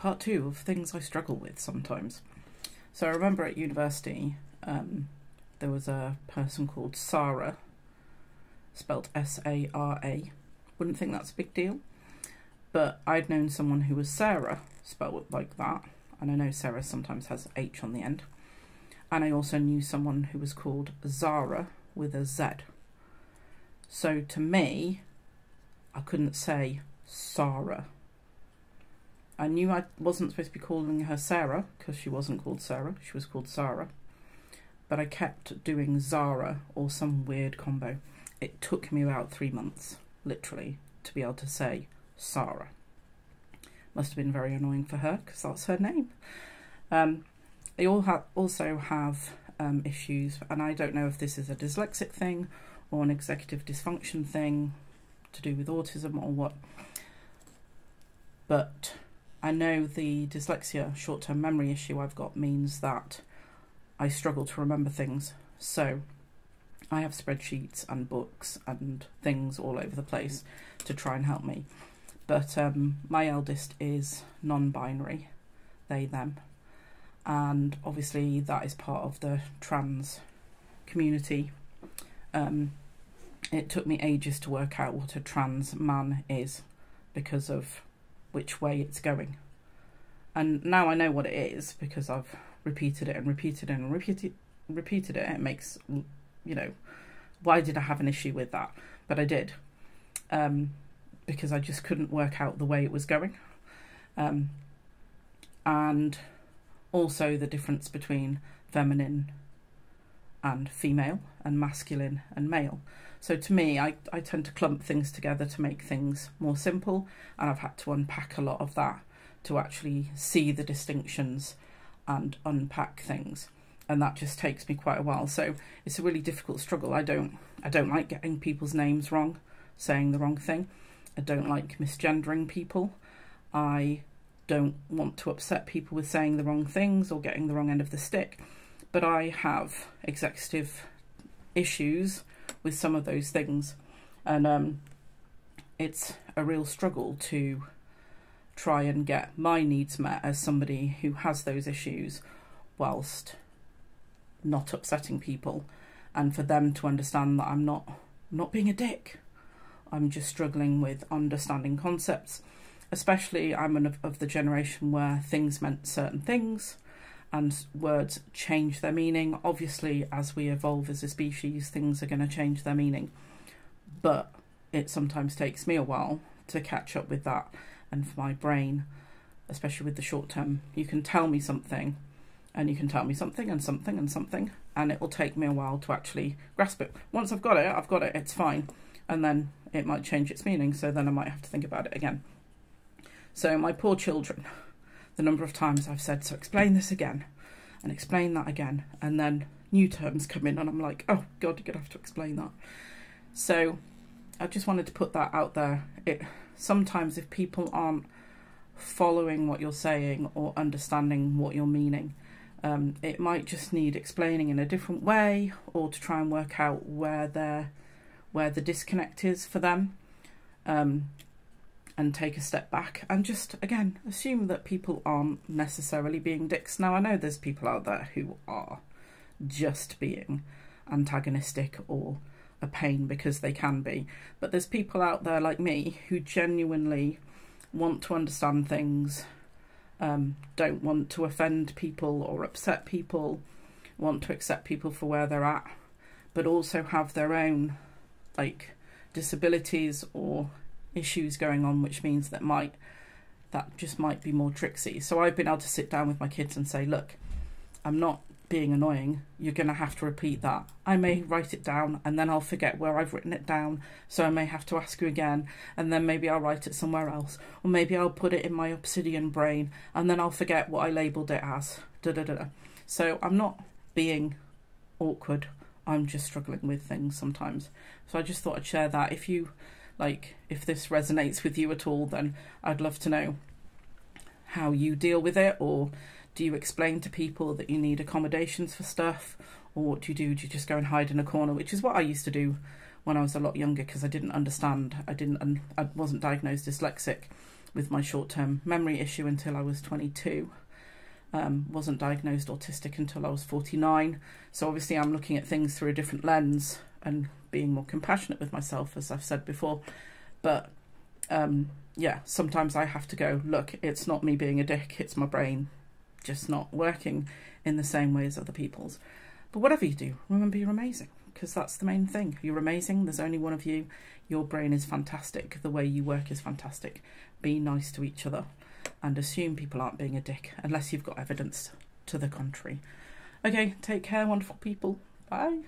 part 2 of things I struggle with sometimes. So I remember at university, there was a person called Sarah, spelt S-A-R-A. Wouldn't think that's a big deal, but I'd known someone who was Sarah, spelled like that, and I know Sarah sometimes has H on the end. And I also knew someone who was called Zara with a Z. So to me, I couldn't say Sarah. I knew I wasn't supposed to be calling her Sarah, because she wasn't called Sarah, she was called Zara. But I kept doing Zara or some weird combo. It took me about 3 months, literally, to be able to say Sarah. Must have been very annoying for her, because that's her name. They also have issues, and I don't know if this is a dyslexic thing or an executive dysfunction thing to do with autism or what. But I know the dyslexia short-term memory issue I've got means that I struggle to remember things. So I have spreadsheets and books and things all over the place to try and help me. But my eldest is non-binary, they, them. And obviously that is part of the trans community. It took me ages to work out what a trans man is because of which way it's going. And now I know what it is because I've repeated it and repeated it and repeated it. It makes, you know, why did I have an issue with that? But I did, because I just couldn't work out the way it was going. And also the difference between feminine and female and masculine and male. So to me, I tend to clump things together to make things more simple, and I've had to unpack a lot of that to actually see the distinctions and unpack things, and that just takes me quite a while. So it's a really difficult struggle. I don't like getting people's names wrong, saying the wrong thing. I don't like misgendering people. I don't want to upset people with saying the wrong things or getting the wrong end of the stick. But I have executive issues with some of those things, and it's a real struggle to try and get my needs met as somebody who has those issues whilst not upsetting people, and for them to understand that I'm not being a dick. I'm just struggling with understanding concepts. Especially I'm of the generation where things meant certain things and words change their meaning. Obviously, as we evolve as a species, things are going to change their meaning. But it sometimes takes me a while to catch up with that. And for my brain, especially with the short term, you can tell me something and you can tell me something and something and something, and it will take me a while to actually grasp it. Once I've got it, it's fine. And then it might change its meaning, so then I might have to think about it again. So my poor children, the number of times I've said, so explain this again and explain that again, and then new terms come in and I'm like, oh God, you're going to have to explain that. So I just wanted to put that out there. Sometimes if people aren't following what you're saying or understanding what you're meaning, it might just need explaining in a different way, or to try and work out where the disconnect is for them. And take a step back and just, again, assume that people aren't necessarily being dicks. Now, I know there's people out there who are just being antagonistic or a pain because they can be. But there's people out there like me who genuinely want to understand things, don't want to offend people or upset people, want to accept people for where they're at, but also have their own, like, disabilities or issues going on, which means that just might be more tricksy. So I've been able to sit down with my kids and say, look, I'm not being annoying, you're going to have to repeat that. I may write it down and then I'll forget where I've written it down, so I may have to ask you again, and then maybe I'll write it somewhere else, or maybe I'll put it in my obsidian brain and then I'll forget what I labelled it as. So I'm not being awkward, I'm just struggling with things sometimes. So I just thought I'd share that. If this resonates with you at all, then I'd love to know how you deal with it. Or do you explain to people that you need accommodations for stuff? Or what do you do? Do you just go and hide in a corner? Which is what I used to do when I was a lot younger, because I didn't understand. I wasn't diagnosed dyslexic, with my short-term memory issue until I was 22. Wasn't diagnosed autistic until I was 49. So obviously I'm looking at things through a different lens and being more compassionate with myself, as I've said before. But yeah, sometimes I have to go, look, it's not me being a dick, it's my brain just not working in the same way as other people's. But whatever you do, remember you're amazing, because that's the main thing. You're amazing. There's only one of you. Your brain is fantastic. The way you work is fantastic. Be nice to each other and assume people aren't being a dick unless you've got evidence to the contrary. Okay, take care, wonderful people. Bye.